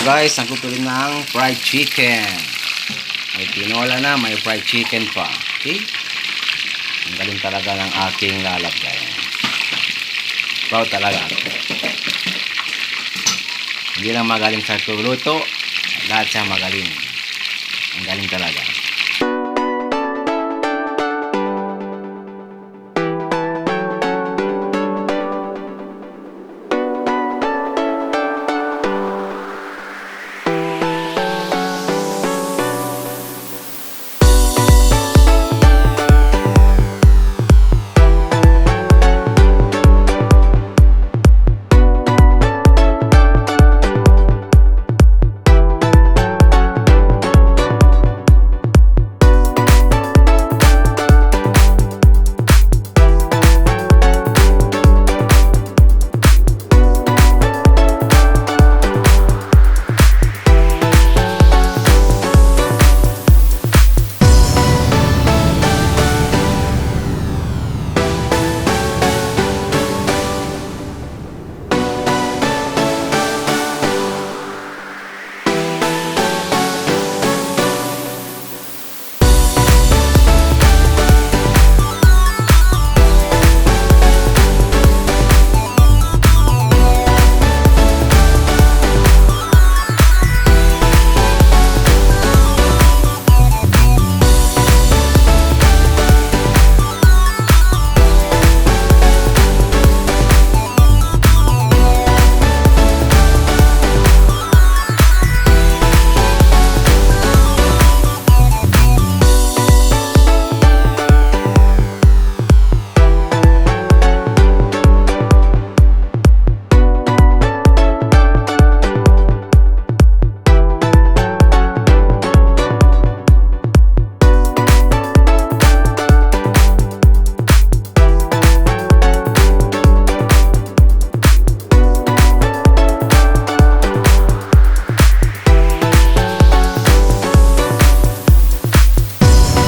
guys, nagtutuloy ng fried chicken. May tinola na, may fried chicken pa. Okay? Ang galing talaga ng aking lalagay. Proud talaga. Hindi lang magaling sa luto, lahat siya magaling. Ang galing talaga.